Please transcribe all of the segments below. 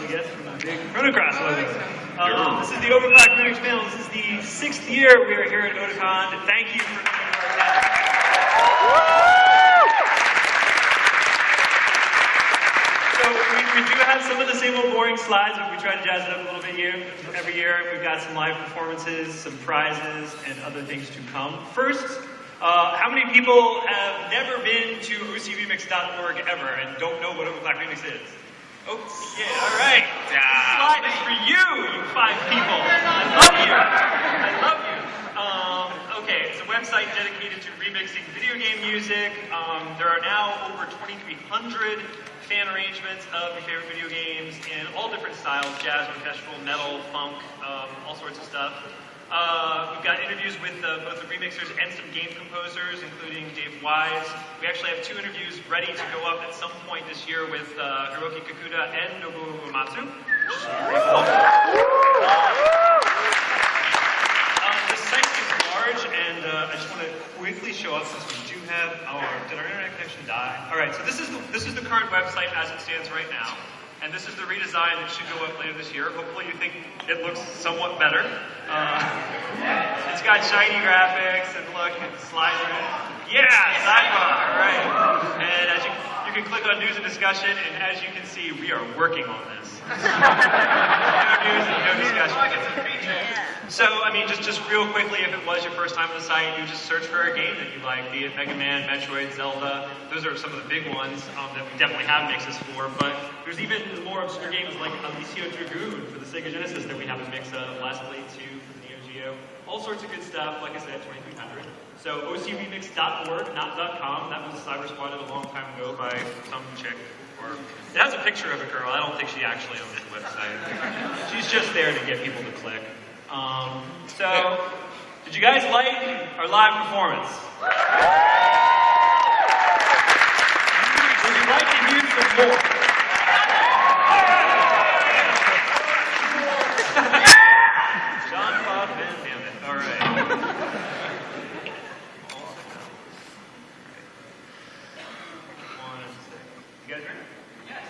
guess, from the big Chronocross logo. This is the Overclock Remix panel. This is the 6th year we are here at Otakon. Thank you for coming to our event. We do have some of the same old boring slides, but we try to jazz it up a little bit every year. We've got some live performances, some prizes, and other things to come. First, how many people have never been to OCRemix.org ever and don't know what Overclock Remix is? Oh, yeah, all right. This slide is for you, you 5 people. I love you. I love you. Okay, it's a website dedicated to remixing video game music. There are now over 2,300 fan arrangements of your favorite video games in all different styles: jazz, orchestral, metal, funk, all sorts of stuff. We've got interviews with both the remixers and some game composers, including Dave Wise. We actually have 2 interviews ready to go up at some point this year with Hiroki Kakuda and Nobuo Uematsu. The site is large, and I just want to quickly show up since we do have did our internet connection die? All right, so this is the current website as it stands right now. And this is the redesign that should go up later this year. Hopefully you think it looks somewhat better. It's got shiny graphics, and look, it slides in. Yeah, sidebar, right. And as you can click on news and discussion, and as you can see, we are working on this. No news and no discussion. So, I mean, just real quickly, if it was your first time on the site, you just search for a game that you like, be it Mega Man, Metroid, Zelda. Those are some of the big ones that we definitely have mixes for, but there's even more obscure games like Alicia Dragoon for the Sega Genesis that we have a mix of, Last Blade 2 for the Neo Geo. All sorts of good stuff, like I said, 2,300. So, OCRemix.org, not .com. That was Cyber Squatted a long time ago by some chick. Or it has a picture of a girl. I don't think she actually owns the website. She's just there to get people to click. So, did you guys like our live performance? Would you like to hear some more? Jean-Claude Van Damme. All right. You guys ready? Yes.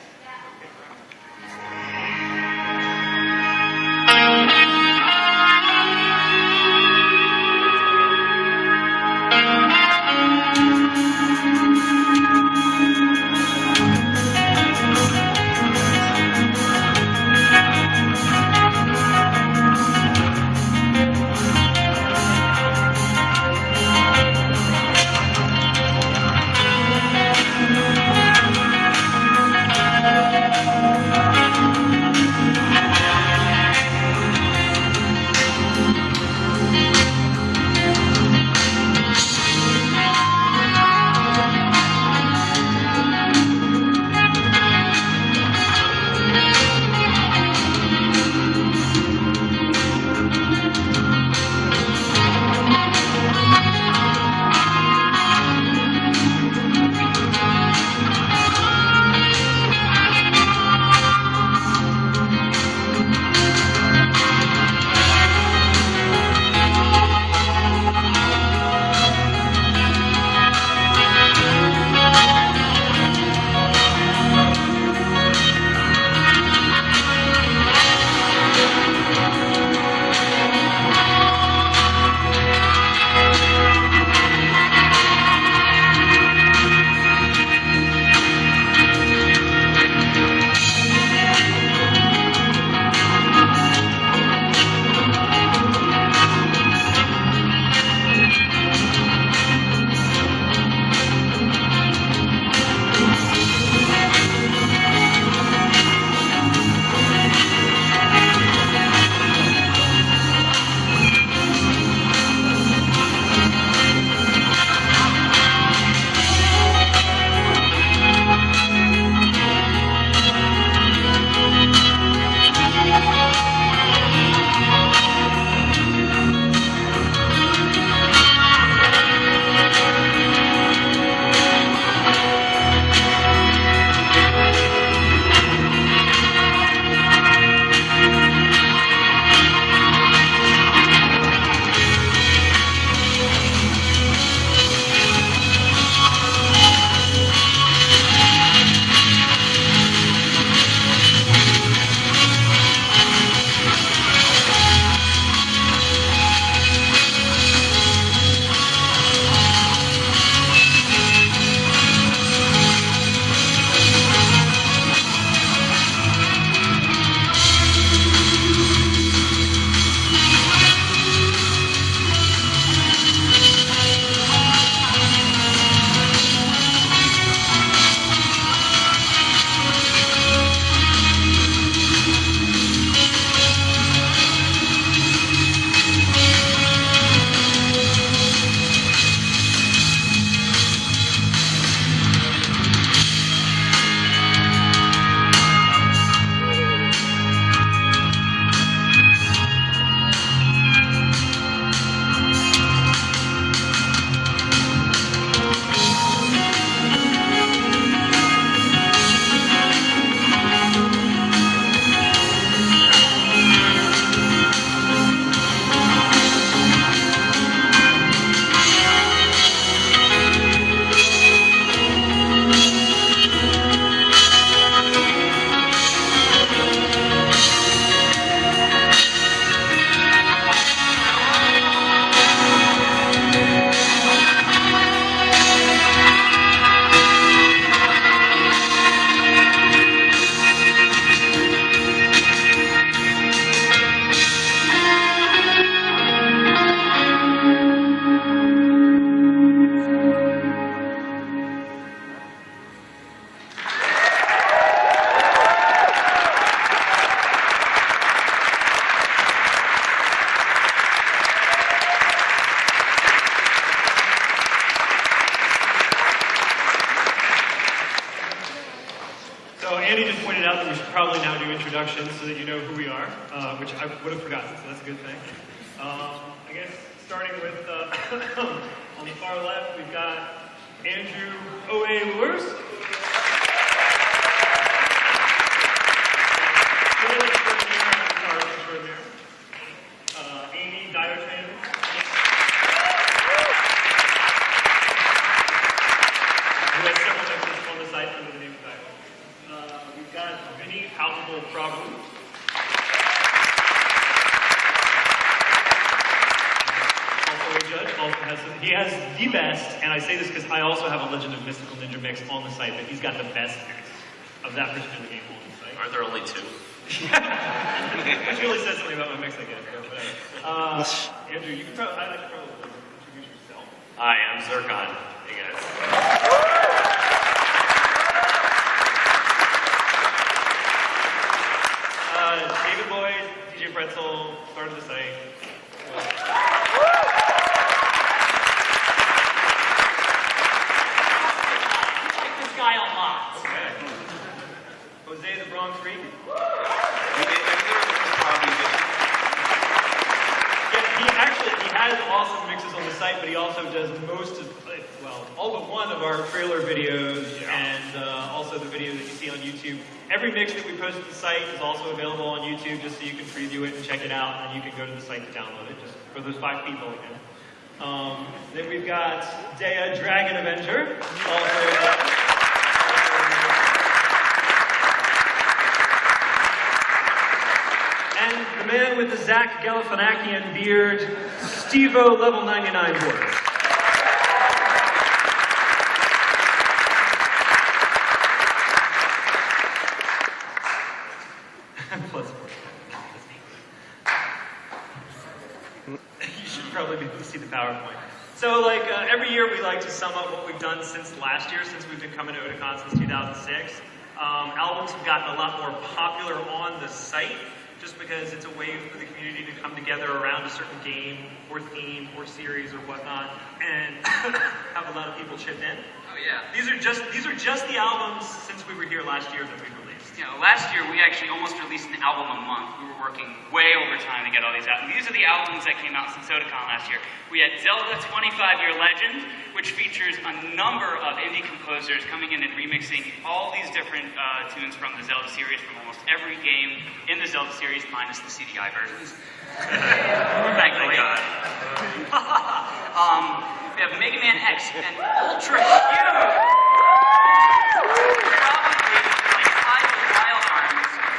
probably now do introductions so that you know who we are, which I would have forgotten, so that's a good thing. I guess starting with, on the far left, we've got Andrew O.A. Lures. Amy Diotran. Who has several mixes on the site under the name of Diot. We've got Vinny Palpable Problem. Judge also has he has the best, and I say this because I also have a Legend of Mystical Ninja mix on the site, but he's got the best mix of that particular game on the site. Are there only two? Which really says something about my mix, I guess. Andrew, you can probably, I'd like to probably introduce yourself. Hi, I'm Zircon. Hey guys. David Boyd, DJ Pretzel, started the site. Guy a lot. Okay. Jose the Bronx Freak. Yeah, he has awesome mixes on the site, but he also does most of, well, all but one of our trailer videos, and also the video that you see on YouTube. Every mix that we post to the site is also available on YouTube, just so you can preview it and check it out, and you can go to the site to download it, just for those 5 people again. Then we've got Dea Dragon Avenger, also. And the man with the Zach Galifianakian beard, Steve-O level 99 boards. Plus 4. You should probably be able to see the PowerPoint. So, like, every year we like to sum up what we've done since last year, since we've been coming to Otakon since 2006. Albums have gotten a lot more popular on the site, just because it's a way for the community to come together around a certain game, or theme, or series, or whatnot, and have a lot of people chip in. Oh yeah. These are just the albums since we were here last year that we released. You know, last year we actually almost released an album a month. We were working way overtime to get all these out. And these are the albums that came out since Otakon last year. We had Zelda 25-Year Legend, which features a number of indie composers coming in and remixing all these different tunes from the Zelda series, from almost every game in the Zelda series, minus the CDI versions. Thankfully. We have Mega Man X and Ultra Huge!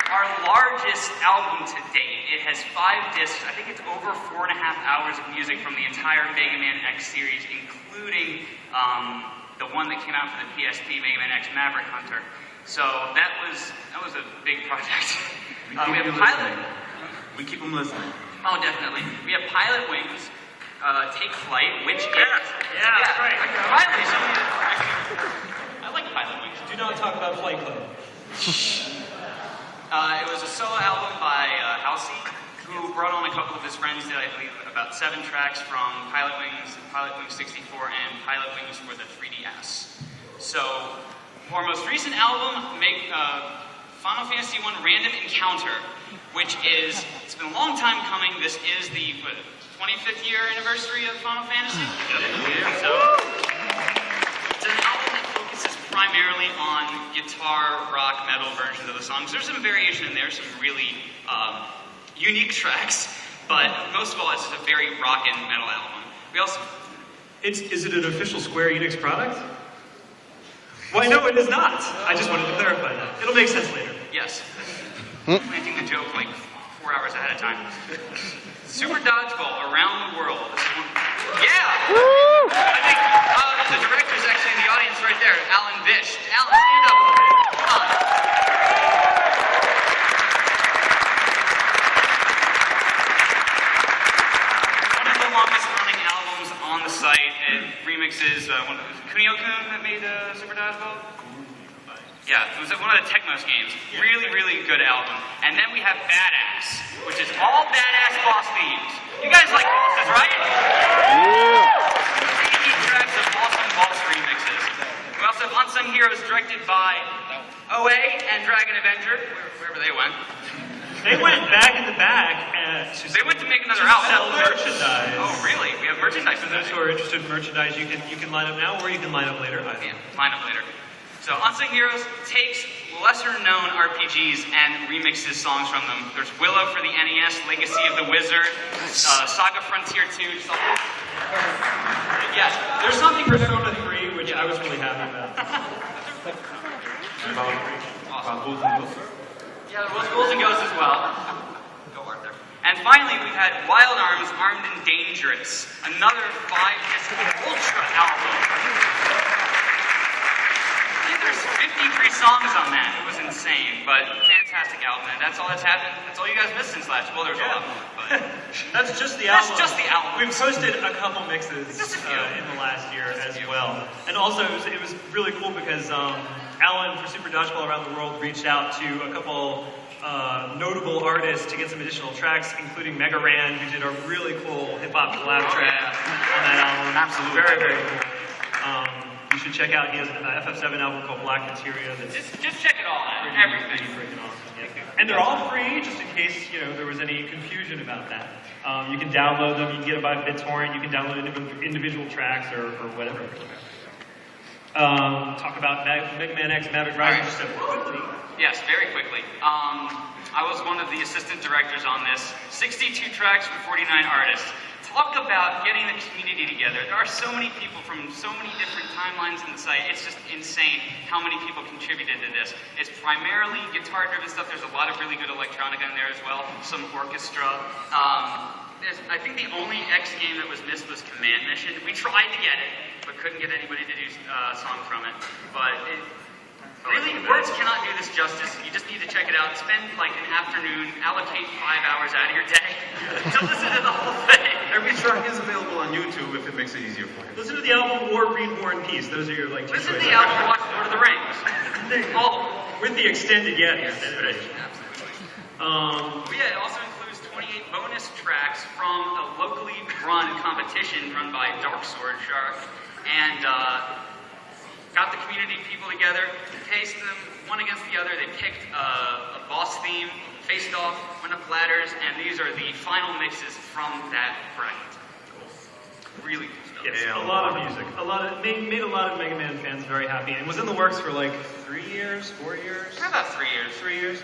Our largest album to date. It has 5 discs. I think it's over 4.5 hours of music from the entire Mega Man X series, including the one that came out for the PSP, Mega Man X Maverick Hunter. So that was a big project. We have Pilot. We keep them listening. Oh, definitely. We have Pilot Wings, Take Flight, which is that's right. I like Pilot Wings. Do not talk about Flight Club. It was a solo album by Halsey, who brought on a couple of his friends, did I believe about 7 tracks from Pilot Wings 64, and Pilot Wings for the 3DS. So, our most recent album, Final Fantasy I Random Encounter, which is, it's been a long time coming. This is the 25th year anniversary of Final Fantasy. So, it's an album that focuses primarily on guitar, rock, metal versions of the songs. There's some variation in there, some really unique tracks, but most of all, it's a very rock and metal album. We also... Is it an official Square Enix product? Well, no, it is not. I just wanted to clarify that. It'll make sense later. Yes. Planting the joke like 4 hours ahead of time. Super Dodgeball, Around the World. Yeah! I think the director's actually in the audience right there, Alan Bish. Alan, stand up a little bit. Come on. One of the longest running albums on the site. It remixes Kunio-kun that made Super Dodgeball. Yeah, it was one of the Tecmos games. Really, really good album. And then we have Badass, which is all badass boss themes. You guys like bosses, right? Yeah! 8 tracks of awesome boss remixes. We also have Unsung Heroes, directed by OA and Dragon Avenger, wherever they went. They went back in the back They went to make another to album. sell merchandise. Oh, really? We have merchandise For for those those. who are interested in merchandise, you can line up now or you can line up later. Yeah, line up later. So Unsung Heroes takes lesser-known RPGs and remixes songs from them. There's Willow for the NES, Legacy of the Wizard, Saga Frontier 2. Yes, there's something for Persona 3, which I was really happy about. Yeah, there was Ghouls and Ghosts as well. Go Arthur. And finally, we had Wild Arms, Armed and Dangerous, another 5-disc ultra album. I think there's 53 songs on that. It was insane, but fantastic album. And that's all that's happened. That's all you guys missed since last. Well, there's a lot more, but That's just the That's album. just the album. We've posted a couple mixes Just a few. in the last year as well. And also, it was really cool because Alan for Super Dodgeball Around the World reached out to a couple notable artists to get some additional tracks, including Mega Ran, who did a really cool hip-hop collab track on that album. Absolutely. Very, very cool. You should check out, he has an FF7 album called Black Materia that's just check it all out. Everything. pretty freaking awesome. Yeah. And they're all free, just in case there was any confusion about that. You can download them. You can get them by BitTorrent. You can download individual tracks or whatever. Talk about Mega Man X Maverick Rising just quickly. Yes, very quickly. I was one of the assistant directors on this. 62 tracks from 49 artists. Talk about getting the community together. There are so many people from so many different timelines in the site. It's just insane how many people contributed to this. It's primarily guitar-driven stuff. There's a lot of really good electronica in there as well. Some orchestra. I think the only X game that was missed was Command Mission. We tried to get it, but couldn't get anybody to do a song from it. But really, words cannot do this justice. You just need to check it out. Spend like an afternoon, allocate 5 hours out of your day to listen to the whole thing. Every track is available on YouTube if it makes it easier for you. Listen to the album or read War and Peace. Those are your two Listen to choices. the album, watch Lord of the Rings. All of them. With the extended, yeah. Yes, Extended. But yeah, it also includes 28 bonus tracks from a locally run competition run by Dark Sword Shark. And got the community people together, faced them one against the other. They picked a boss theme, faced off, went up ladders, and these are the final mixes from that bracket. Really cool stuff. Yes, a lot of music. Made a lot of Mega Man fans very happy. And was in the works for like 3 years, 4 years? About 3 years. 3 years?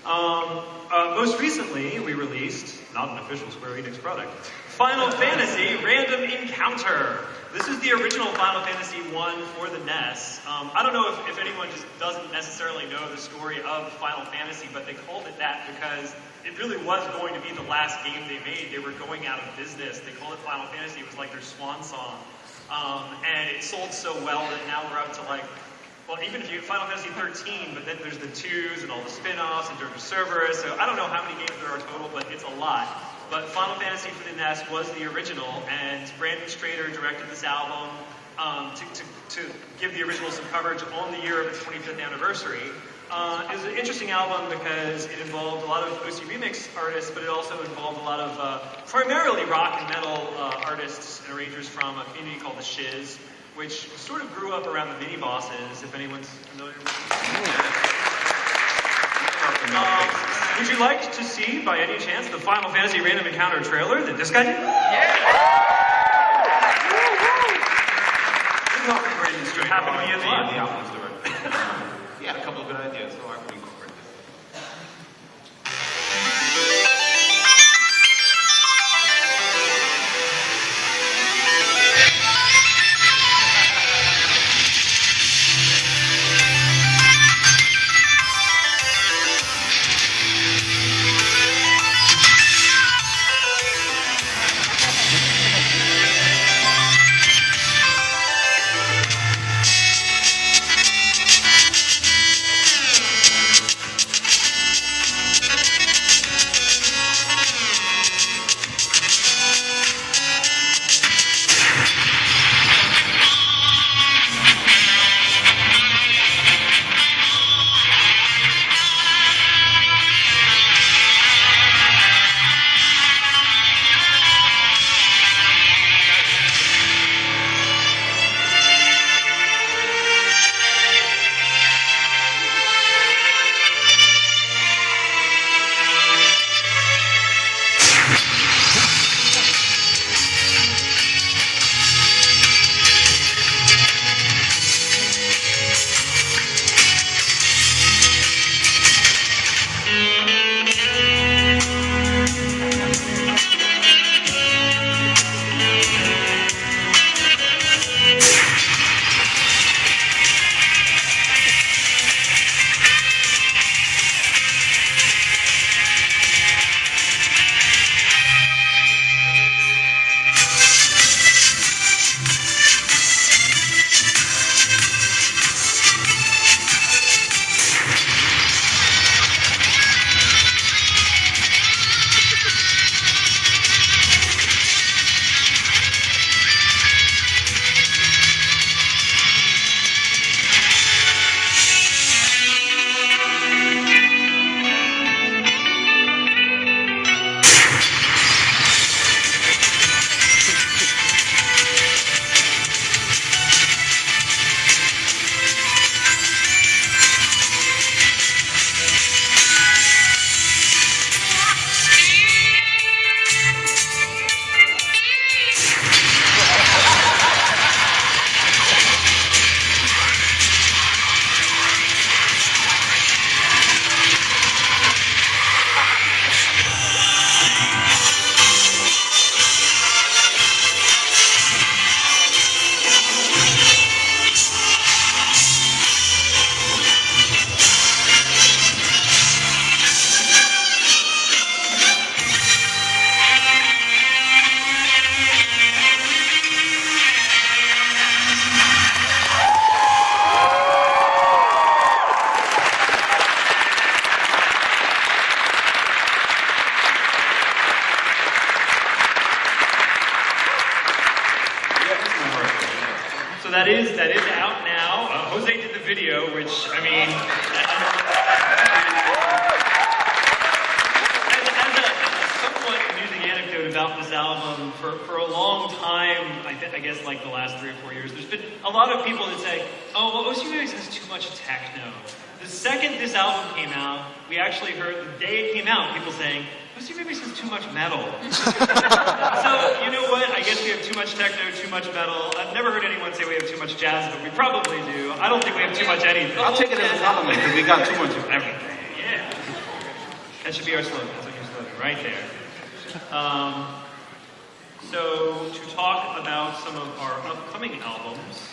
Most recently, we released, not an official Square Enix product, Final Fantasy Random Encounter. This is the original Final Fantasy 1 for the NES. I don't know if anyone just doesn't necessarily know the story of Final Fantasy, but they called it that because it really was going to be the last game they made. They were going out of business. They called it Final Fantasy. It was like their swan song. And it sold so well that now we're up to like, well, even if you Final Fantasy 13, but then there's the 2s and all the spin-offs and Dirge Cerberus. So I don't know how many games there are total, but it's a lot. But Final Fantasy for the NES was the original, and Brandon Strader directed this album to give the original some coverage on the year of its 25th anniversary. It was an interesting album because it involved a lot of OCRemix artists, but it also involved a lot of primarily rock and metal artists and arrangers from a community called the Shiz, which sort of grew up around the mini-bosses, if anyone's familiar with them. Would you like to see, by any chance, the Final Fantasy Random Encounter trailer that this guy did? Happen to be in the the album's director. He had a couple of good ideas, so I would incorporate them. So that is out now. Jose did the video, which, I mean, as a somewhat amusing anecdote about this album, for a long time, I guess like the last 3 or 4 years, there's been a lot of people that say, oh, well, OCRemix has too much techno. The second this album came out, we actually heard the day it came out, people saying, OCRemix has too much metal. So, you know what? I guess we have too much techno, too much metal. I've never heard anyone say we have too much jazz, but we probably do. I don't think we have too much anything. I'll take it as a compliment because we got too much of everything. Yeah. That should be our slogan. That's our slogan right there. So, to talk about some of our upcoming albums.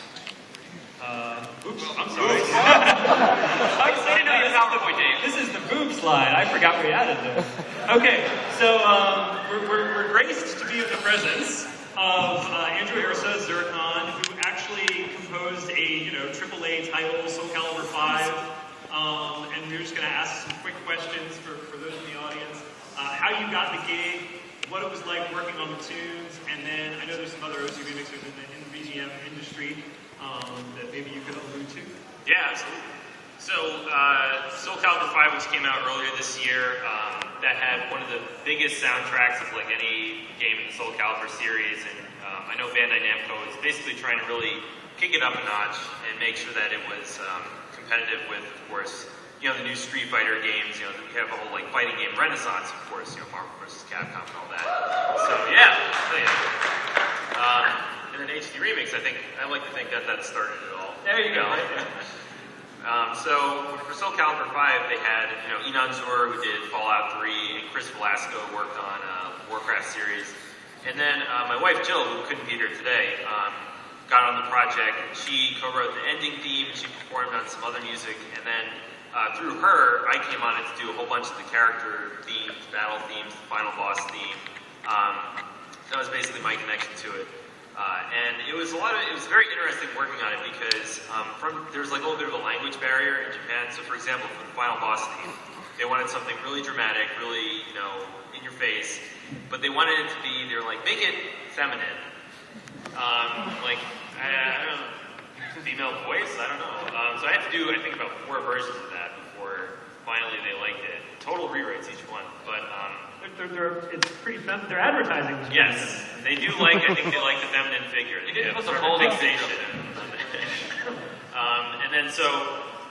Oops, I'm sorry. This is the boob slide. I forgot we added this. Okay, so we're graced to be in the presence of Andrew Ursa, Zircon, who actually composed a AAA title, Soul Calibur 5. And we're just going to ask some quick questions for those in the audience. How you got the gig, what it was like working on the tunes, and then I know there's some other OC remixers in the VGM industry that maybe you could allude to. Yeah, absolutely. So, Soul Calibur 5, which came out earlier this year, that had one of the biggest soundtracks of like any game in the Soul Calibur series, and I know Bandai Namco is basically trying to really kick it up a notch and make sure that it was competitive with, of course, the new Street Fighter games. We have a whole like fighting game renaissance, of course, Marvel vs. Capcom and all that. So yeah, and then HD Remix, I like to think that started it all. There you go. So for Soul Calibur 5, they had Inan Zur, who did Fallout 3, and Chris Velasco worked on Warcraft series, and then my wife Jill, who couldn't be here today, got on the project. She co-wrote the ending theme. She performed on some other music, and then through her, I came on it to do a whole bunch of the character themes, battle themes, the final boss theme. That was basically my connection to it. And it was very interesting working on it because there was like a little bit of a language barrier in Japan. So for example, for the final boss theme, they wanted something really dramatic, really, in your face, but they wanted it to be, they were like, make it feminine. I don't know, female voice, I don't know. So I had to do, I think, about 4 versions of that before finally they liked it. Total rewrites each one, but it's pretty they're advertising. Yes, they do I think they like the feminine figure. They have a sort of fixation. And then so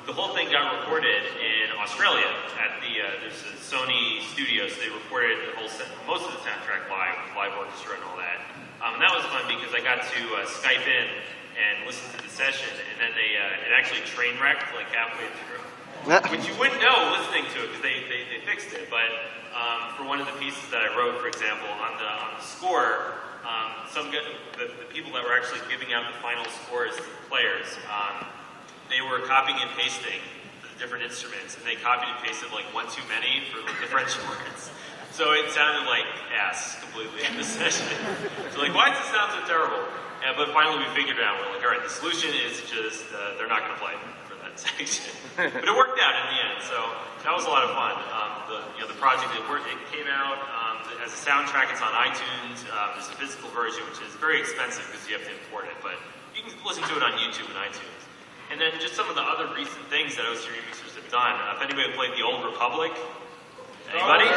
the whole thing got recorded in Australia at there's a Sony studio, so they recorded most of the soundtrack live orchestra and all that. And that was fun because I got to Skype in and listen to the session, and then it actually train wrecked like halfway through. Which you wouldn't know listening to it because they fixed it. But for one of the pieces that I wrote, for example, on the score, the people that were actually giving out the final scores to the players, they were copying and pasting the different instruments, and they copied and pasted like one too many for like, the French words. So it sounded like ass completely in the session. So like, why does it sound so terrible? But finally we figured it out. We're like, all right, the solution is just they're not going to play for that section. But it worked out in the end, so that was a lot of fun. The project, it came out as a soundtrack. It's on iTunes. There's a physical version, which is very expensive because you have to import it, but you can listen to it on YouTube and iTunes. And then just some of the other recent things that OC remixers have done. If anybody played The Old Republic, anybody?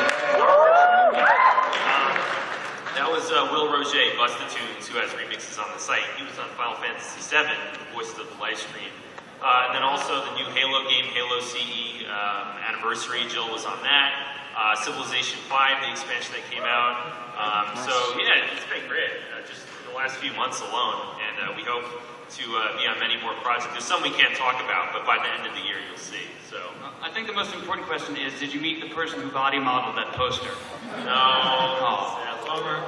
That was Will Roger, Busted Tunes, who has remixes on the site. He was on Final Fantasy VII, the voice of the live stream. And then also the new Halo game, Halo CE Anniversary, Jill was on that. Civilization 5, the expansion that came out. So yeah, it's been great, just in the last few months alone. And we hope to be on many more projects. There's some we can't talk about, but by the end of the year you'll see. So I think the most important question is, did you meet the person who body modeled that poster? no, Bummer.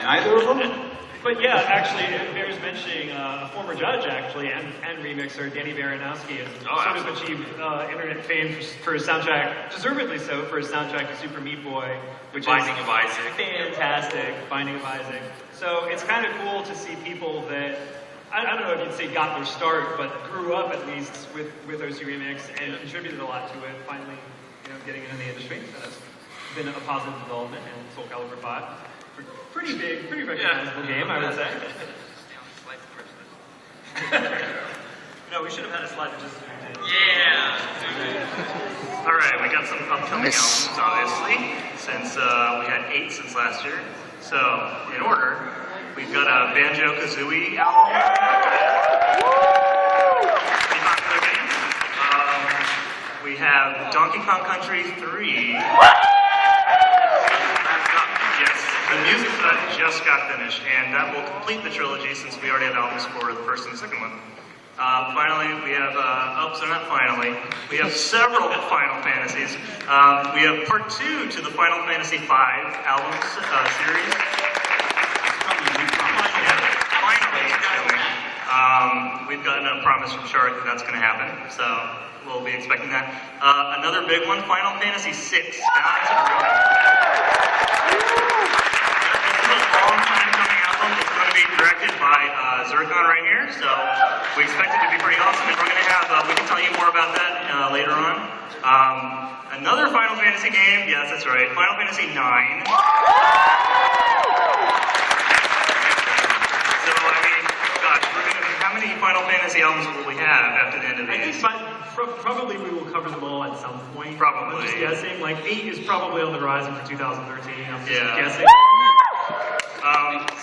Neither of them? But yeah, actually, it bears mentioning a former judge, actually, and remixer, Danny Baranowski, has sort of achieved internet fame for his soundtrack, deservedly so, for his soundtrack to Super Meat Boy, which Binding is of Isaac. fantastic, Binding of Isaac. So it's kind of cool to see people that, I don't know if you'd say got their start, but grew up at least with OCRemix and contributed a lot to it, finally getting into the industry. So that's been a positive development, and Soul Calibur 5. Pretty big, pretty recognizable game, I would say. No, we should have had a slide that just did. Yeah. All right, we got some upcoming albums, obviously, since we had 8 since last year. So, in order, we've got a Banjo-Kazooie album. Pretty popular game. We have Donkey Kong Country 3. Yes, the music cut just got finished, and that will complete the trilogy since we already have albums for the first and the second one. Finally, we have, so not finally, we have several Final Fantasies. We have part 2 to the Final Fantasy V album series. Yeah, finally, it's coming. We've gotten a promise from Shark that that's going to happen, so we'll be expecting that. Another big one, Final Fantasy VI. This is a long time coming album. It's going to be directed by Zircon right here, so we expect it to be pretty awesome, and we're going to have, we can tell you more about that later on. Another Final Fantasy game, yes, that's right, Final Fantasy IX. So, I mean, gosh, how many Final Fantasy albums will we have after the end of these? I think probably we will cover them all at some point. Probably. I'm just guessing, like 8 is probably on the horizon for 2013, I'm just guessing.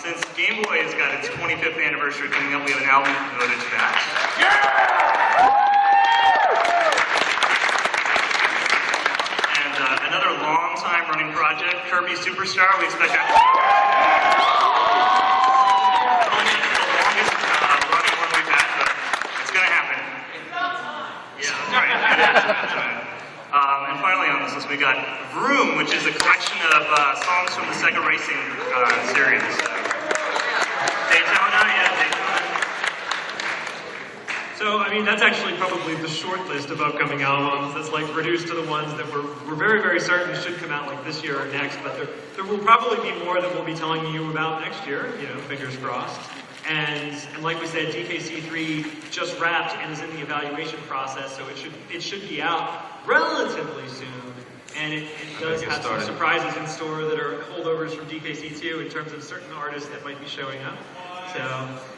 Since Game Boy has got its 25th anniversary coming up, we have an album devoted to that. And another long time running project, Kirby Superstar. We expect that. It's the longest running one we've had, but it's going to happen. Yeah, that's right. That's right. And finally on this list, we got Vroom, which is a collection of songs from the Sega Racing series. Daytona, yeah, Daytona. So, I mean, that's actually probably the short list of upcoming albums. That's like reduced to the ones that we're very, very certain should come out like this year or next, but there will probably be more that we'll be telling you about next year, you know, fingers crossed. And like we said, DKC3 just wrapped and is in the evaluation process, so it should be out relatively soon. And it does have some surprises in store that are holdovers from DKC2 in terms of certain artists that might be showing up. So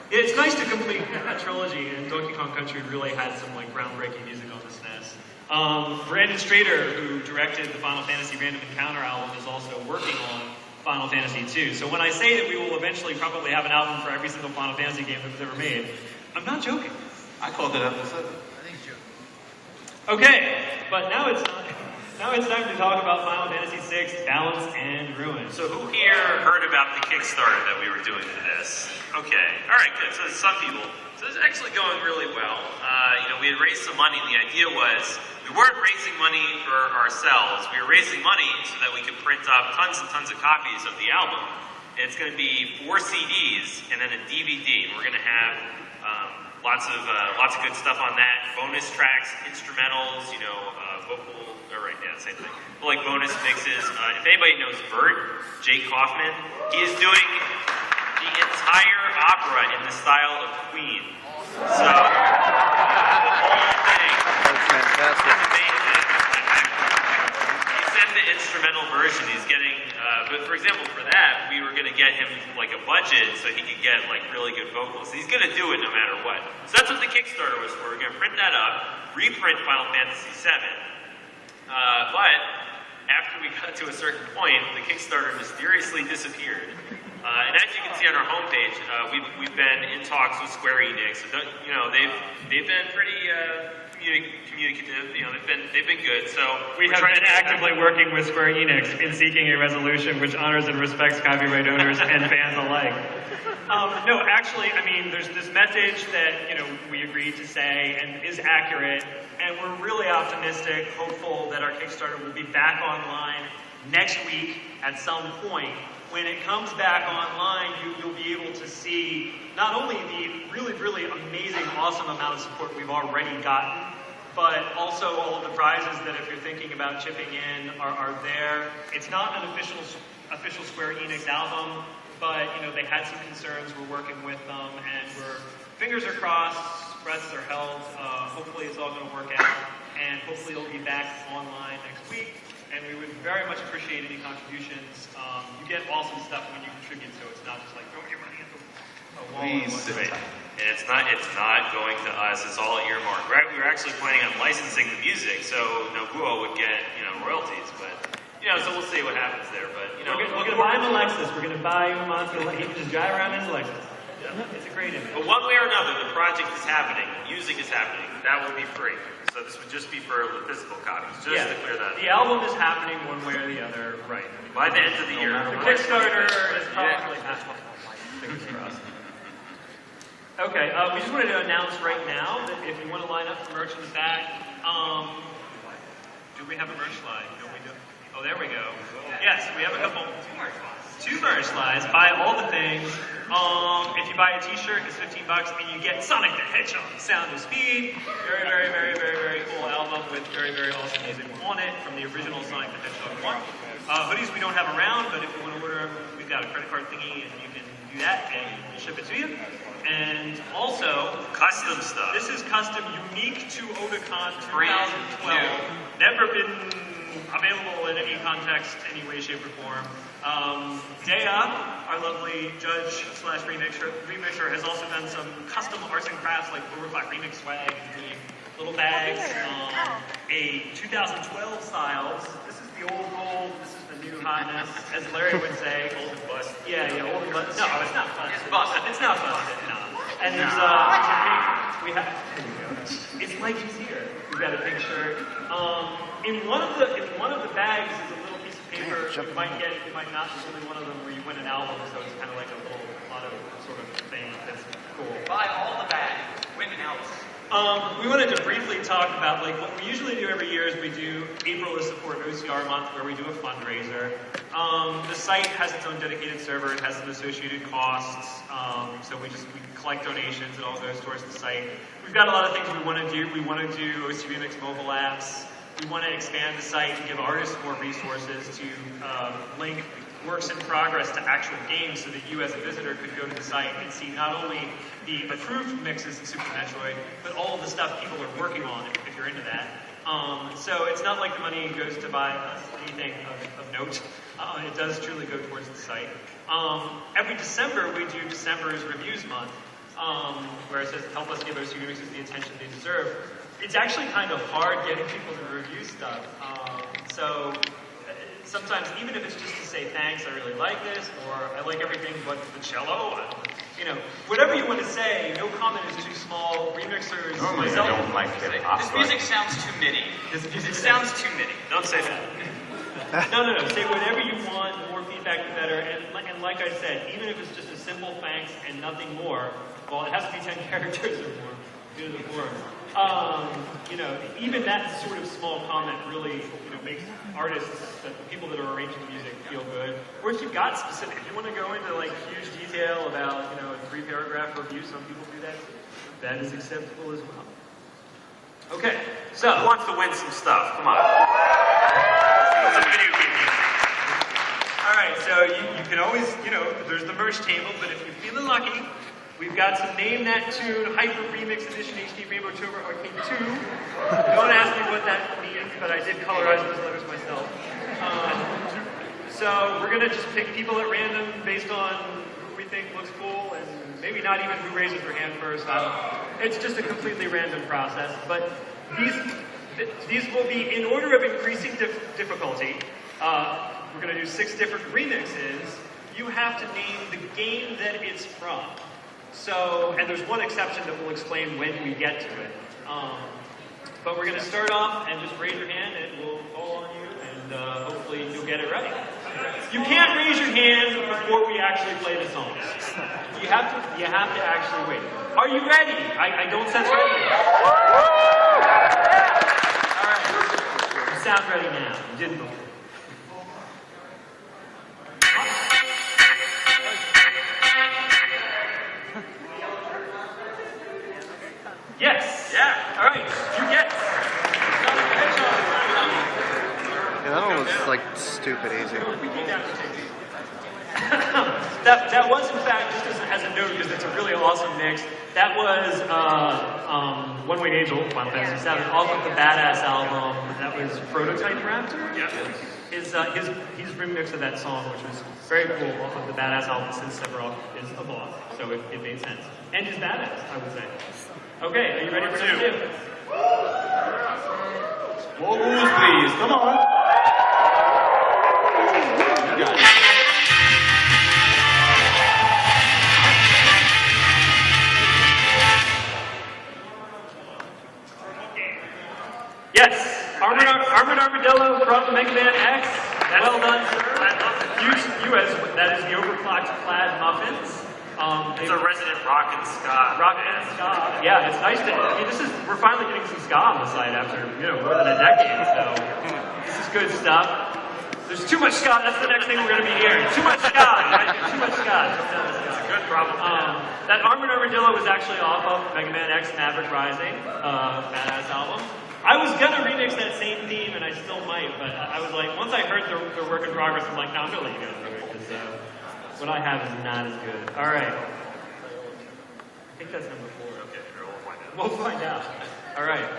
it's nice to complete a trilogy, and Donkey Kong Country really had some like groundbreaking music on the SNES. Brandon Strader, who directed the Final Fantasy Random Encounter album, is also working on Final Fantasy II. So when I say that we will eventually probably have an album for every single Final Fantasy game that's ever made, I'm not joking. I called it up. Okay, but now it's time to talk about Final Fantasy VI, Balance and Ruin. So who here heard about the Kickstarter that we were doing for this? Okay, all right, good. So some people. So it's actually going really well. We had raised some money, and the idea was we weren't raising money for ourselves. We were raising money so that we could print up tons and tons of copies of the album. And it's going to be 4 CDs and then a DVD. And we're going to have lots of good stuff on that. Bonus tracks, instrumentals, vocal. Right now, same thing. But like bonus mixes. If anybody knows Bert, Jake Kaufman, he is doing the entire opera in the style of Queen. So the whole thing. That's fantastic. It's amazing. He sent the instrumental version. He's getting, but for example, for that, we were going to get him like a budget so he could get like really good vocals. He's going to do it no matter what. So that's what the Kickstarter was for. We're going to print that up, reprint Final Fantasy VII. But after we got to a certain point, the Kickstarter mysteriously disappeared. And as you can see on our homepage, we've been in talks with Square Enix. They've been pretty communicative. They've been good. So we have been actively working with Square Enix in seeking a resolution which honors and respects copyright owners and fans alike. No, actually, I mean, there's this message that we agreed to say and is accurate, and we're really optimistic, hopeful that our Kickstarter will be back online next week at some point. When it comes back online, you'll be able to see not only the really, really amazing, awesome amount of support we've already gotten, but also all of the prizes that if you're thinking about chipping in are there. It's not an official Square Enix album, but they had some concerns. We're working with them, and fingers are crossed, breaths are held. Hopefully it's all going to work out, and hopefully it'll be back online next week. And we would very much appreciate any contributions. You get awesome stuff when you contribute, so it's not just like throw your money at the wall. Please sit tight. And it's not going to us. It's all earmarked. Right? We were actually planning on licensing the music, so Nobuo would get royalties. But so we'll see what happens there. But we're gonna buy him a Lexus. We're gonna buy him a monster. He can just drive around in his Lexus. It's a great image. But one way or another, the project is happening. The music is happening. That will be free. So this would just be for the physical copies. Just to clear that. The album is happening one way or the other, right? By the end of the year. The Kickstarter is probably happening. Fingers crossed. Okay, we just wanted to announce right now that if you want to line up for merch in the back, Do we have a merch slide? No, we don't. Oh, there we go. Yes, we have a couple. Two merch slides. Buy all the things. If you buy a T-shirt, it's $15, and you get Sonic the Hedgehog, Sound of Speed. Very, very, very, very, very cool album with very, very awesome music on it from the original Sonic the Hedgehog 1. Hoodies we don't have around, but if you want to order them, we've got a credit card thingy, and you can do that, and we'll ship it to you. And also, custom stuff. This is custom, unique to Otakon 2012. Brand Never been available in any context, any way, shape, or form. Dea, our lovely judge / remixer, has also done some custom arts and crafts like Overclock remix swag, including little bags, a 2012 style. This is the old gold, this is the new hotness, as Larry would say. Old and bust. Yeah, old and busted. No, it's not busted. It's busted. It's not busted, no. And there's we have, it's like he's here. We've got a big shirt. In one of the bags is a little piece of paper you might get, you might not. There's only one of them where you win an album, so it's kind of like a little lot of sort of thing that's cool. Buy all the bags, win an album. We wanted to briefly talk about, like, what we usually do every year is we do April to support OCR month, where we do a fundraiser. The site has its own dedicated server. It has some associated costs. So we collect donations. It all goes towards the site. We've got a lot of things we want to do. We want to do OCRemix mobile apps. We want to expand the site and give artists more resources to link works in progress to actual games so that you as a visitor could go to the site and see not only the approved mixes in Super Metroid, but all of the stuff people are working on if you're into that. So it's not like the money goes to buy anything of note. It does truly go towards the site. Every December we do December's Reviews Month, where it says help us give OCRemixers the attention they deserve. It's actually kind of hard getting people to review stuff. So sometimes, even if it's just to say thanks, I really like this, or I like everything but the cello, whatever you want to say, no comment is too small. Remixers, Normally myself, I don't like hip-hop. This music sounds too MIDI. It sounds too MIDI. Don't say that. No. Say whatever you want. More feedback, the better. And like I said, even if it's just a simple thanks and nothing more, well, it has to be 10 characters or more due to the forum. Even that sort of small comment really, makes artists, the people that are arranging the music, feel good. Or if you've got specific, if you want to go into like huge detail about, a 3-paragraph review, some people do that too. That is acceptable as well. Okay, so Who wants to win some stuff? Come on. Some video game music. all right, so you can always, there's the merch table, but if you're feeling lucky, we've got some Name That Tune Hyper Remix Edition HD Rainbow Tober Arcade 2. Don't ask me what that means, but I did colorize those letters myself. So we're going to just pick people at random based on who we think looks cool, and maybe not even who raises their hand first. It's just a completely random process. But these will be in order of increasing difficulty. We're going to do 6 different remixes. You have to name the game that it's from. So, and there's one exception that we'll explain when we get to it. But we're going to start off and just raise your hand and we'll call on you and hopefully you'll get it right. You can't raise your hand before we actually play the songs. You have to actually wait. Are you ready? I don't sense ready. All right. You sound ready now. You didn't before. Yes. Yeah. All right. You get. Yeah, that one was like stupid easy. That was in fact, just as a note, because it's a really awesome mix. That was One Winged Angel, Final Fantasy VII, off of the Badass album. That was Prototype Raptor. Yep. his remix of that song, which was very cool, off of the Badass album, since Sephiroth is a boss, so it made sense. And he's badass, I would say. Okay, are you ready for number 2? More rules, please. Come on. You got it. Yes, Armored Armadillo from Mega Man X. Well done, sir. That is the overclocked plaid muffins. It's a resident rock and ska. Rock and ska. Yeah, it's nice to. I mean, we're finally getting some ska on the site after more than a decade. So this is good stuff. There's too much ska. That's the next thing we're going to be hearing. Too much ska. Right? Too much ska. It's a good problem. That Armored Armadillo was actually off of Mega Man X Maverick Rising, badass album. I was gonna remix that same theme, and I still might, but I was like, once I heard the work in progress, I'm like, no, I'm gonna let you guys do it, because what I have is not as good. All right. I think that's number 4. Okay, sure, we'll find out. We'll find out. All right.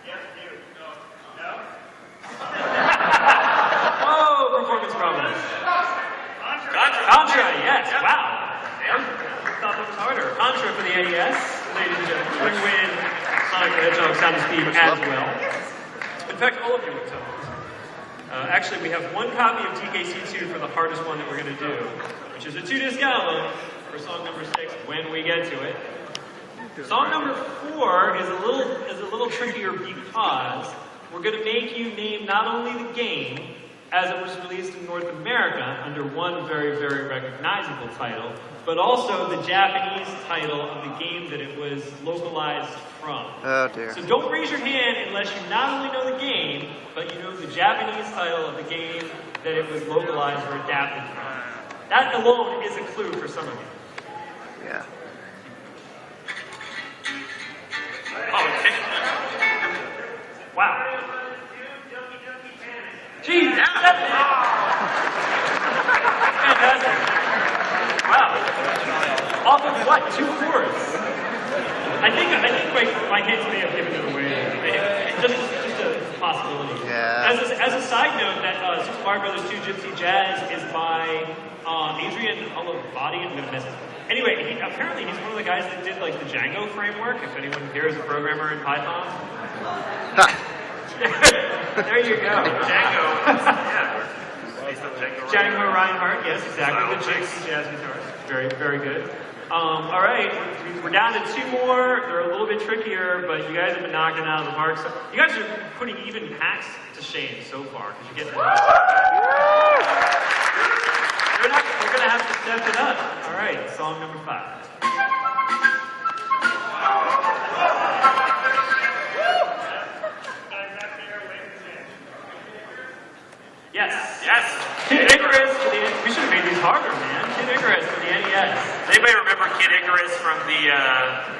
Yes, you. No? Oh, performance problems. Contra, yes. Yeah. Wow. I thought that was harder. Contra for the NES, ladies and gentlemen. Bring win Sonic the Hedgehog Sound and Speed as well. In fact, all of you would tell us. Actually, we have one copy of TKC2 for the hardest one that we're going to do, which is a 2-disc album for song number 6 when we get to it. Song number 4 is a little trickier because we're going to make you name not only the game as it was released in North America under one very, very recognizable title, but also the Japanese title of the game that it was localized from. Oh dear. So don't raise your hand unless you not only know the game, but you know the Japanese title of the game that it was localized or adapted from. That alone is a clue for some of you. Yeah. Oh, okay. Wow. Jeez, fantastic. Wow. Off of what? 2 chords. I think my kids may have given it away. Just a possibility. Yeah. As a side note, that Super Mario Bros. 2 Gypsy Jazz is by Adrian Olivati. I'm gonna miss it. Anyway, apparently he's one of the guys that did like the Django framework. If anyone here is a programmer in Python. There you go. Django. Yeah. Django Reinhardt, yes, exactly. The Gypsy Jazz guitarist. Very, very good. All right, we're down to 2 more. They're a little bit trickier, but you guys have been knocking it out of the park. So you guys are putting even packs to shame so far because you're getting. We're gonna have to step it up. All right, song number 5. Yes. Yes. Kid Icarus for the. We should have made these harder, man. Kid Icarus for the NES. Does anybody remember Kid Icarus from the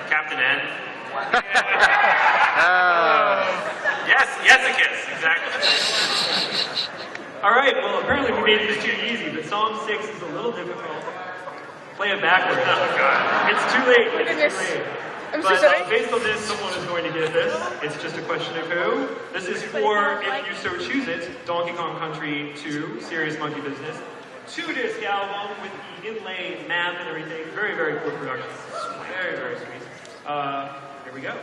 Captain N? Yes, a kiss, exactly. All right. Well, apparently we made this too easy, but song 6 is a little difficult. Play it backwards. Oh God. It's too late. It's Goodness. too late. I'm But so sorry. based on this, someone is going to get this. It's just a question of who. This is for, if you so choose it, Donkey Kong Country 2, Serious Monkey Business. 2-disc album with the inlay map and everything. Very, very cool production. Very, very sweet. Here we go.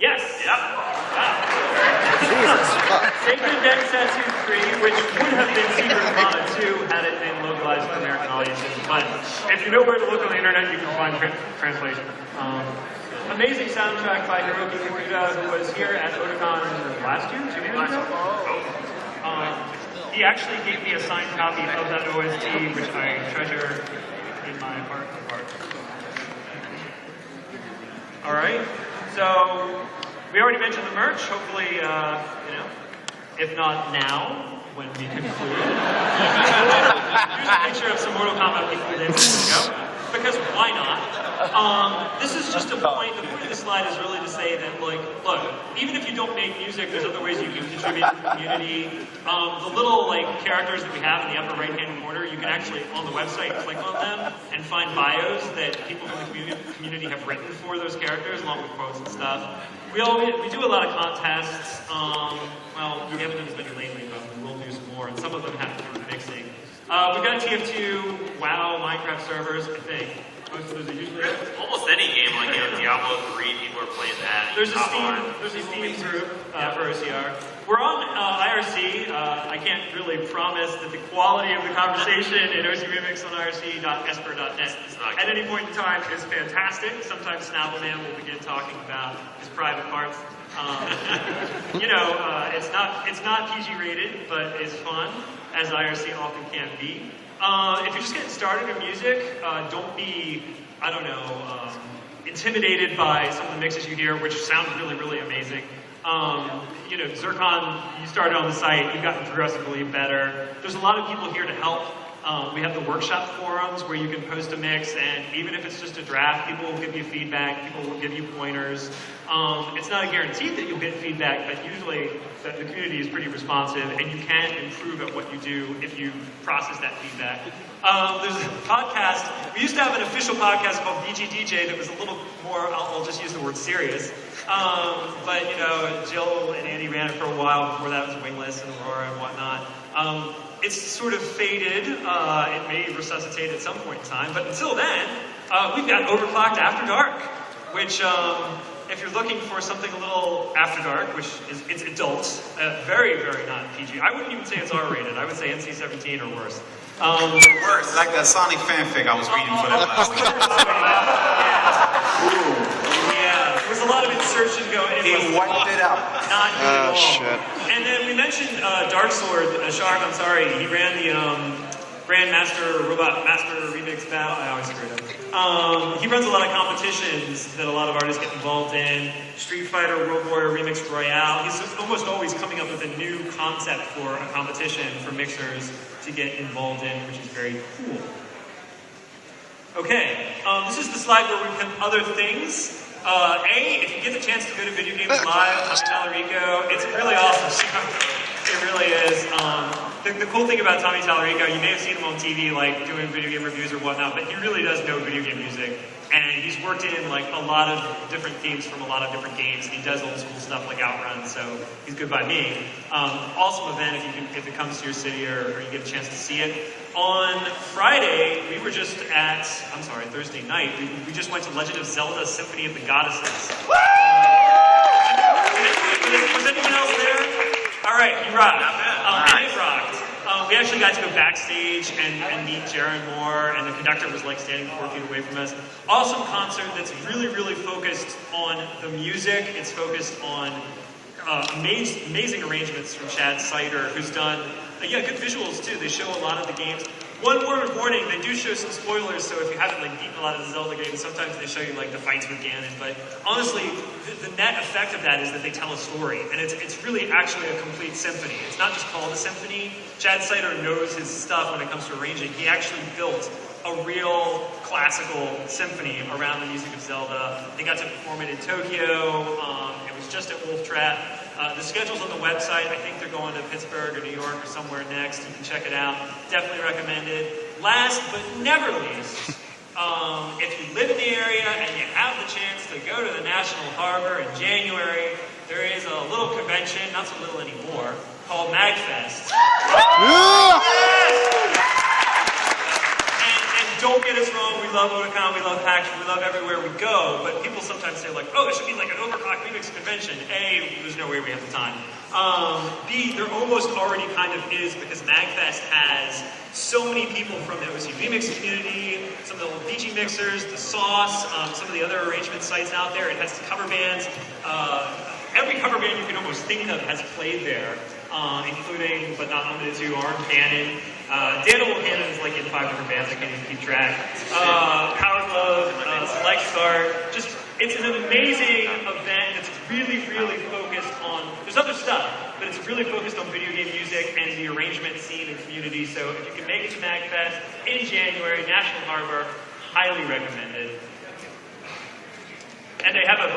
Yes. Yep. Jesus fuck. Sacred Densetsu 3, which would have been Secret of Mana 2 had it been localized for American audiences. But if you know where to look on the internet, you can find translation. Amazing soundtrack by Hiroki Kikuta, who was here at Otakon last year, 2 years ago. He actually gave me a signed copy of that OST, which I treasure in my heart of hearts. All right, so we already mentioned the merch. Hopefully, if not now, when we conclude. Here's a picture of some Mortal Kombat people. There we go. because why not? This is just a point. The point of the slide is really to say that, like, look, even if you don't make music, there's other ways you can contribute to the community. The little like characters that we have in the upper right-hand corner, you can actually on the website click on them and find bios that people from the community have written for those characters, along with quotes and stuff. We do a lot of contests. Well, we haven't done as many lately, but we will do some more, and some of them have to do with mixing. We've got TF2, WoW, Minecraft servers, I think. Most of those are usually Almost any game, like Diablo 3, people are playing that. There's a Steam group for OCR. We're on IRC. I can't really promise that the quality of the conversation in OCRemix on irc.esper.net at any point in time is fantastic. Sometimes Snappleman will begin talking about his private parts. It's not PG rated, but it's fun, as IRC often can be. If you're just getting started in music, don't be, intimidated by some of the mixes you hear, which sound really, really amazing. Zircon, you started on the site, you've gotten progressively better. There's a lot of people here to help. We have the workshop forums where you can post a mix, and even if it's just a draft, people will give you feedback, people will give you pointers. It's not a guarantee that you'll get feedback, but usually the community is pretty responsive, and you can improve at what you do if you process that feedback. There's a podcast. We used to have an official podcast called BGDJ that was a little more, I'll just use the word serious. But Jill and Andy ran it for a while. Before that was Wingless and Aurora and whatnot. It's sort of faded. It may resuscitate at some point in time. But until then, we've got Overclocked After Dark, which, if you're looking for something a little after dark, which is it's adult, very, very not PG. I wouldn't even say it's R-rated. I would say NC-17 or worse. Worse, like that Sonic fanfic I was reading for that last week. Yeah, there was a lot of insertion going. He wiped it out. Not good at all. Shit. And then we mentioned Dark Sword, Shark, I'm sorry, he ran the Grandmaster Robot Master Remix Battle. I always screw it up. He runs a lot of competitions that a lot of artists get involved in. Street Fighter, World Warrior Remix Royale. He's almost always coming up with a new concept for a competition for mixers to get involved in, which is very cool. Okay, this is the slide where we pimp other things. If you get the chance to go to Video Games Live, Tommy Tallarico, it's a really awesome show. It really is. The cool thing about Tommy Tallarico, you may have seen him on TV, like doing video game reviews or whatnot, but he really does know video game music, and he's worked in like a lot of different themes from a lot of different games. And he does old school stuff like Outrun, so he's good by me. Awesome event if it comes to your city or you get a chance to see it. On Friday, we were just at, Thursday night, we just went to Legend of Zelda Symphony of the Goddesses. Was anyone else there? All right, you rocked. And it rocked. We actually got to go backstage and meet Jaron Moore, and the conductor was like standing 4 feet away from us. Awesome concert that's really, really focused on the music. It's focused on amazing arrangements from Chad Sider, who's done good visuals too. They show a lot of the games. One word of warning, they do show some spoilers, so if you haven't like beaten a lot of the Zelda games, sometimes they show you like the fights with Ganon, but honestly, the net effect of that is that they tell a story, and it's really actually a complete symphony. It's not just called a symphony. Chad Sider knows his stuff when it comes to arranging. He actually built a real classical symphony around the music of Zelda. They got to perform it in Tokyo. It was just at Wolf Trap. The schedule's on the website. I think they're going to Pittsburgh or New York or somewhere next. You can check it out. Definitely recommend it. Last but never least, if you live in the area and you have the chance to go to the National Harbor in January, there is a little convention, not so little anymore, called MagFest. Don't get us wrong, we love Otakon, we love PAX, we love everywhere we go, but people sometimes say like, oh, it should be like an Overclock Remix convention. A, there's no way we have the time. B, there almost already kind of is, because MagFest has so many people from the OCRemix community, some of the old VG mixers, the Sauce, some of the other arrangement sites out there. It has cover bands. Every cover band you can almost think of has played there, including, but not limited to, Armed Cannon. Daniel Cannon is like in 5 different bands, I can't even keep track. Power Glove, Select Start. Just, it's an amazing event that's really, really focused on, there's other stuff, but it's really focused on video game music and the arrangement scene and community. So if you can make it to MagFest in January, National Harbor, highly recommended. And they have a...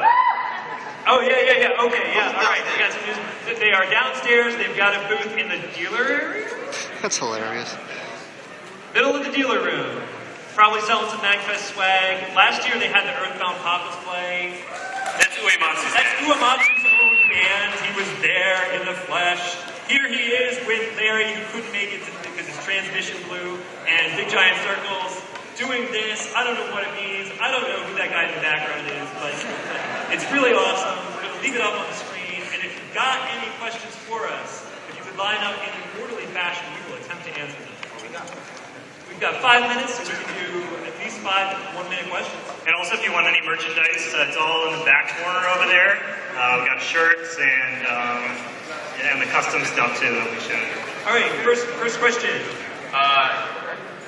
Oh, yeah. Okay, yeah, all right. We got some news. They are downstairs. They've got a booth in the dealer area. That's hilarious. Middle of the dealer room. Probably selling some MagFest swag. Last year they had the Earthbound Pop display. That's Uematsu's That's Uematsu's own band. He was there in the flesh. Here he is with Larry, who couldn't make it because his transmission blew, and Big Giant Circles doing this. I don't know what it means. I don't know who that guy in the background is, but it's really awesome. We're going to leave it up on the screen, and if you've got any questions for us, if you could line up in an orderly fashion, we will attempt to answer them. We've got 5 minutes, so we can do at least 5 one-minute questions. And also, if you want any merchandise, it's all in the back corner over there. We've got shirts and the custom stuff too that we showed. All right, first question.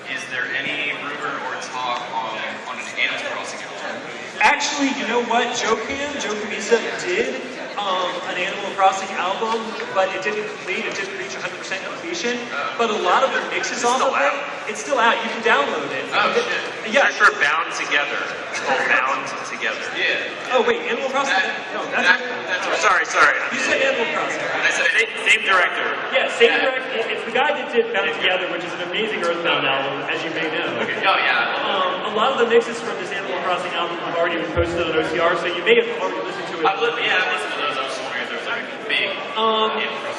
Is there any rumor or talk on an Animal Crossing album? Actually, you know what? Joe Camisa did an Animal Crossing album, but it didn't complete. It didn't reach 100% completion. But a lot of the mixes off of it, it's still out. You can download it. Oh, shit. Yeah. Search for Bound Together. It's called Bound Together. Yeah. Oh wait, Animal Crossing? No, that's Sorry. you said Animal Crossing. I said same director. Yeah, same director. It's the guy that did Bound Together, which is an amazing Earthbound album, as you may know. Oh, yeah. A lot of the mixes from this Animal Crossing album have already been posted on OCR, so you may have already listened to it. I've listened to those. I was just wondering if there's like a big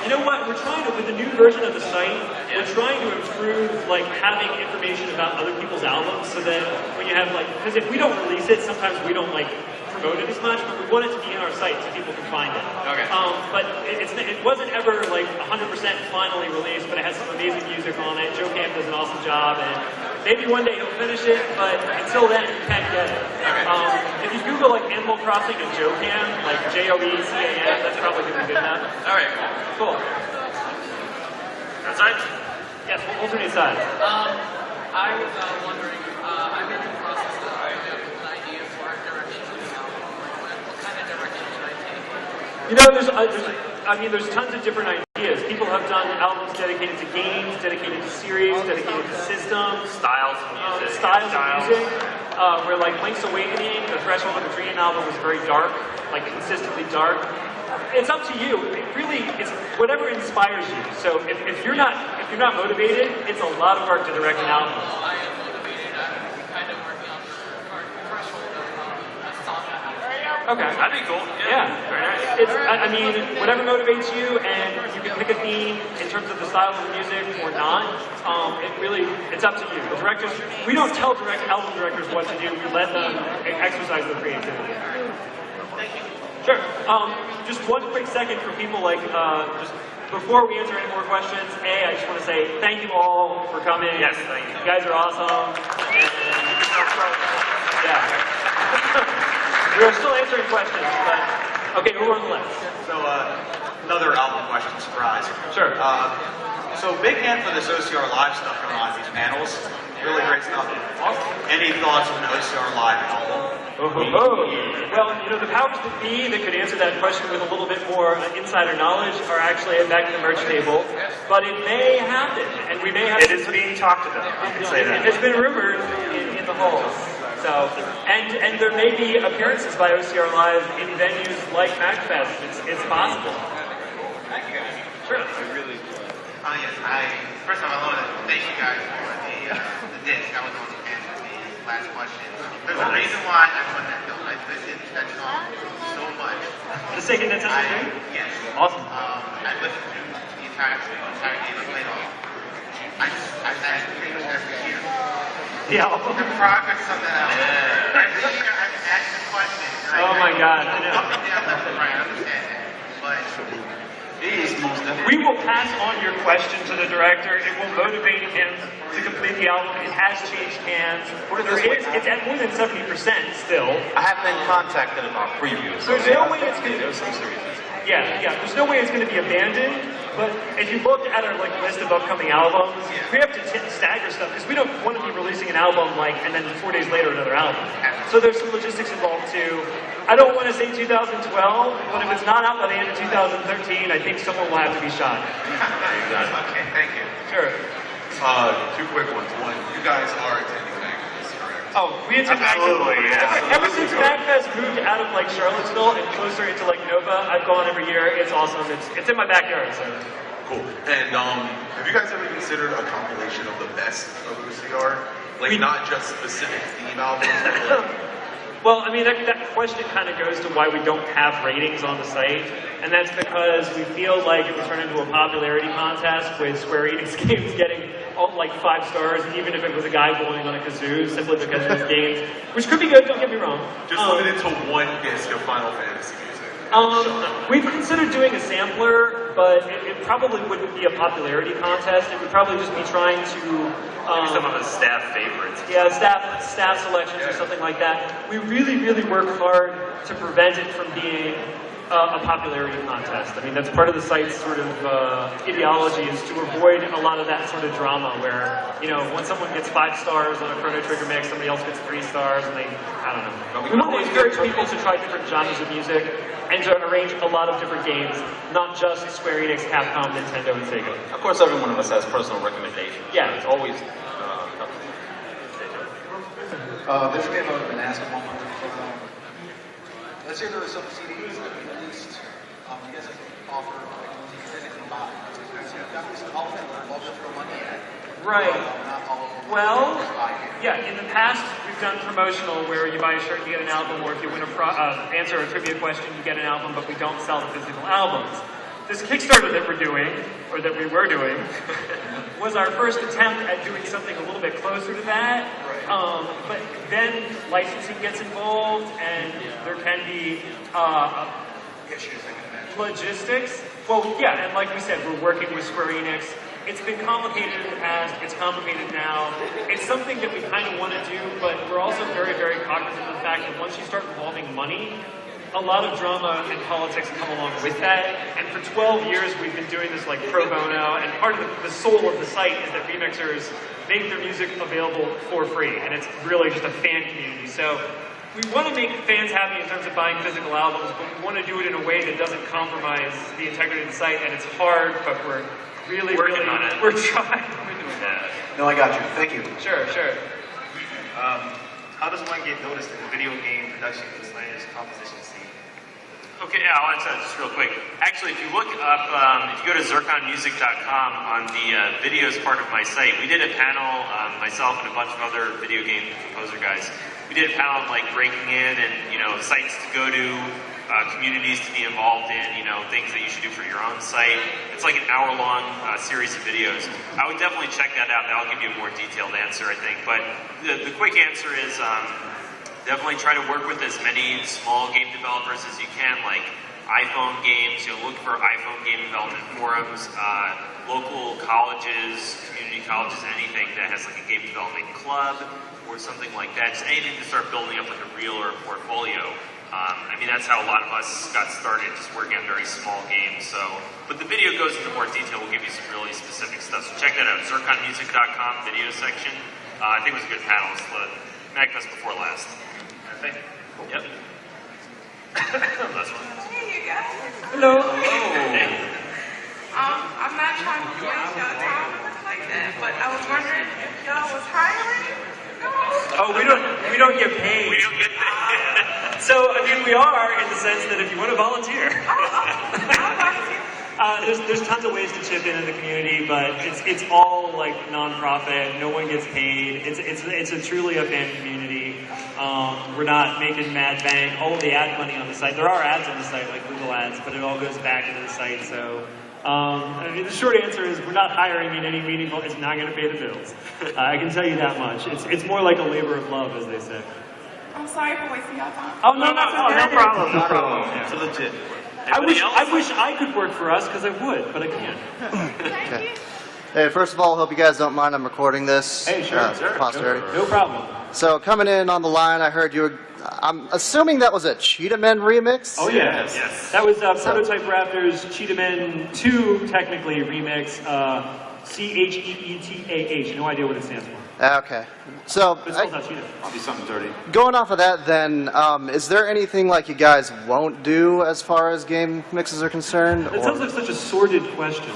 You know what? We're trying to, with the new version of the site, we're trying to improve like having information about other people's albums, so that when you have like, because if we don't release it, sometimes we don't like promote it as much, but we want it to be in our site so people can find it. Okay. But it wasn't ever like 100% finally released, but it has some amazing music on it. Joe Camp does an awesome job, and maybe one day he'll finish it, but until then, you can't get it. Okay. If you Google like Animal Crossing and Joe Camp, like JOECAM, that's probably going to be good enough. All right. Cool. Outside? Yes, we'll alternate sides. I was wondering, I'm in the process of an idea for a direction for the album. What kind of direction should I take? You know, there's tons of different ideas. People have done albums dedicated to games, dedicated to series, dedicated to systems, Styles of music. styles of music. Where like Link's Awakening, the Threshold of a Dream album was very dark, like consistently dark. It's up to you. It's whatever inspires you. So if you're not motivated, it's a lot of work to direct an album. I am motivated. I'm kind of working on the threshold of a song. Okay. That'd be cool. Yeah. Very nice. I mean, whatever motivates you, and you can pick a theme in terms of the style of the music or not. It's up to you. The directors, we don't tell album directors what to do. We let them exercise their creativity. Thank you. Sure. Just one quick second for people just before we answer any more questions. I just want to say thank you all for coming. Yes, thank you. You guys are awesome. Yeah. We're still answering questions, but okay, who on the left? So, another album question, surprise. Sure. So, big hand for this OCR Live stuff going on, these panels. Really great stuff. Any thoughts on an OCR Live album? Well, the powers that be that could answer that question with a little bit more insider knowledge are actually back at the merch table. But it may happen, and we may have. It is being talked about. You can say It that. has been rumored in the halls. So, and there may be appearances by OCR Live in venues like MagFest. It's possible. Thank you guys. Sure. First of all, I want to thank you guys for the disc. I was on the end of the last question. There's a reason why I put that though. I listened to that song so much. The second that's Yes. Awesome. I listened to the entire game I played on. I actually pretty much every year. The album. The progress of the album. Every year I ask the question. Oh my God. I know. Up and down, left and right. I understand that. But we will pass on your question to the director. It will motivate him to complete the album. It has changed hands. It's at more than 70% still. I have been contacted about previews. There's no way it's going to. Yeah. There's no way it's going to be abandoned. But if you look at our list of upcoming albums, we have to stagger stuff because we don't want to be releasing an album and then 4 days later another album. So there's some logistics involved too. I don't want to say 2012, but if it's not out by the end of 2013, I think someone will have to be shot. okay, thank you. Sure. Two quick ones. One, you guys are attending MagFest, correct? Oh, we attend Absolutely, yeah. Ever since MagFest moved out of like Charlottesville and closer into like Nova, I've gone every year. It's awesome. It's in my backyard, so. Cool. And have you guys ever considered a compilation of the best of OCR? Like not just specific theme albums, but like... Well, I mean, that question kind of goes to why we don't have ratings on the site, and that's because we feel like it would turn into a popularity contest with Square Enix games getting like 5 stars, even if it was a guy blowing on a kazoo, simply because of his games, which could be good, don't get me wrong. Just limited to one disc of Final Fantasy music. We've considered doing a sampler, but it probably wouldn't be a popularity contest. It would probably just be trying to... Maybe some of the staff favorites. Yeah, staff selections or something like that. We really, really work hard to prevent it from being a popularity contest. I mean, that's part of the site's sort of ideology, is to avoid a lot of that sort of drama where, you know, when someone gets 5 stars on a Chrono Trigger mix, somebody else gets 3 stars, and they, I don't know. We want to encourage people to try different genres of music and to arrange a lot of different games, not just Square Enix, Capcom, Nintendo, and Sega. Of course, every one of us has personal recommendations. Yeah. It's always This game I've been asking one more. Let's say there was some CDs that we released. You guys have offer like physical buy. So you've got this album that love to throw money at. Right. Not all of them. Well, yeah, in the past, we've done promotional where you buy a shirt, you get an album, or if you win answer a trivia question, you get an album, but we don't sell the physical albums. This Kickstarter that we're doing, or that we were doing, was our first attempt at doing something a little bit closer to that. But then licensing gets involved, and there can be logistics. Well, yeah, and like we said, we're working with Square Enix. It's been complicated in the past, it's complicated now. It's something that we kind of want to do, but we're also very, very cognizant of the fact that once you start involving money, a lot of drama and politics come along with that. And for 12 years, we've been doing this like pro bono, and part of the soul of the site is that remixers make their music available for free, and it's really just a fan community. So we want to make fans happy in terms of buying physical albums, but we want to do it in a way that doesn't compromise the integrity of the site, and it's hard, but we're really Working on it. We're trying. We're doing that. No, I got you. Thank you. Sure. How does one get noticed in the video game production / composition scene? Okay, yeah, I'll answer that just real quick. Actually, if you look up, if you go to zirconmusic.com on the videos part of my site, we did a panel, myself and a bunch of other video game composer guys. We did a panel on like breaking in and, you know, sites to go to, communities to be involved in, you know, things that you should do for your own site. It's like an hour-long series of videos. I would definitely check that out. That'll give you a more detailed answer, I think. But the quick answer is definitely try to work with as many small game developers as you can, like iPhone games. You know, look for iPhone game development forums, local colleges, community colleges, anything that has like a game development club or something like that. Just anything to start building up like a reel or a portfolio. I mean, that's how a lot of us got started, just working on very small games. So, but the video goes into more detail. We'll give you some really specific stuff. So check that out, zirconmusic.com video section. I think it was a good panel. It's the MagFest before last. I think. Yep. That's one. Hey, you guys. Hello. Hey. I'm not trying to waste y'all time or nothing like that, but I was wondering if y'all was hiring. Oh, we don't get paid. We don't get paid. So, I mean, we are in the sense that if you want to volunteer. There's tons of ways to chip in the community, but it's all like nonprofit. No one gets paid. It's a truly a fan community. We're not making mad bank. All of the ad money on the site. There are ads on the site, like Google ads, but it all goes back into the site. So, I mean, the short answer is we're not hiring in any meaningful. It's not going to pay the bills. I can tell you that much. It's more like a labor of love, as they say. I'm sorry for wasting y'all time. Oh no problem. No problem. It's legit. I wish I could work for us because I would, but I can't. Okay. Hey, first of all, hope you guys don't mind I'm recording this. Hey, sure. Posterity. No problem. So coming in on the line, I heard you were. I'm assuming that was a Cheetah Men remix. Oh yeah. Yes. That was Prototype Raptors Cheetah Men 2, technically remix. CHEETAH. No idea what it stands for. Okay. So, I'll be something dirty. going off of that then, is there anything like you guys won't do as far as game mixes are concerned? That sounds like such a sordid question.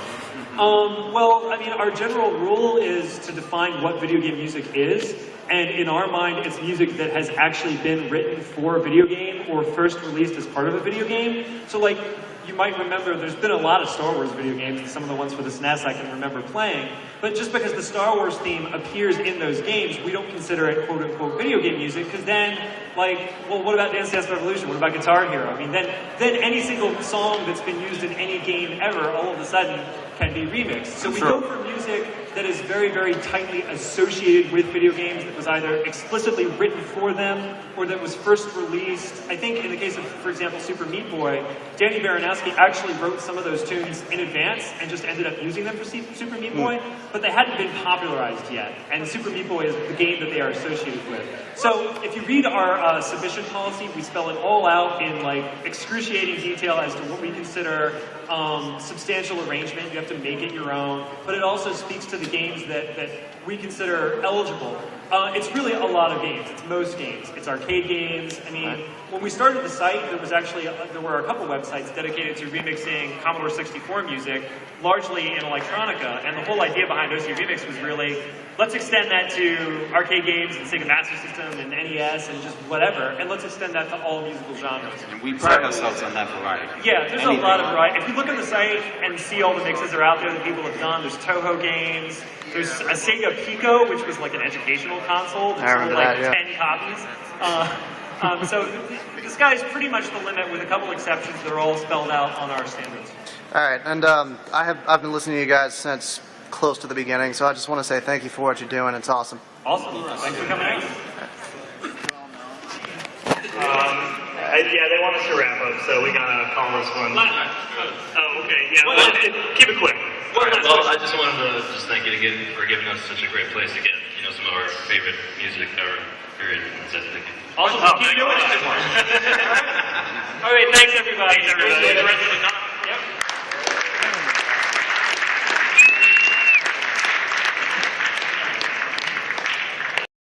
Well, I mean, our general rule is to define what video game music is, And in our mind, it's music that has actually been written for a video game or first released as part of a video game. So like, you might remember there's been a lot of Star Wars video games, and some of the ones for the SNES I can remember playing, but just because the Star Wars theme appears in those games, we don't consider it quote-unquote video game music, because then, like, well, what about Dance Dance Revolution? What about Guitar Hero? I mean, then any single song that's been used in any game ever, all of a sudden, can be remixed. So we go for music that is very, very tightly associated with video games, that was either explicitly written for them or that was first released. I think in the case of, for example, Super Meat Boy, Danny Baranowski actually wrote some of those tunes in advance and just ended up using them for Super Meat Boy, but they hadn't been popularized yet. And Super Meat Boy is the game that they are associated with. So if you read our submission policy, we spell it all out in like excruciating detail as to what we consider substantial arrangement. You have to make it your own, but it also speaks to the games that we consider eligible. It's really a lot of games. It's most games. It's arcade games. I mean, when we started the site, there were a couple websites dedicated to remixing Commodore 64 music, largely in electronica, and the whole idea behind OCRemix was really, let's extend that to arcade games and Sega Master System and NES and just whatever, and let's extend that to all musical genres. And we pride ourselves on that variety. Yeah, there's a lot of variety. If you look at the site and see all the mixes that are out there that people have done, there's Toho games, there's a Sega Pico, which was like an educational console that sold like 10 copies. So the sky's pretty much the limit with a couple exceptions. They're all spelled out on our standards. All right, and I've been listening to you guys since close to the beginning, so I just want to say thank you for what you're doing. It's awesome. Awesome. Thanks for coming out. Yeah, they want us to wrap up, so we gotta call this one. Oh, okay. Yeah, keep it quick. Well, I just wanted to thank you again for giving us such a great place to get, some of our favorite music ever. Period. Thank you. Awesome. Keep doing it. All right. Thanks, everybody. Thanks, everybody.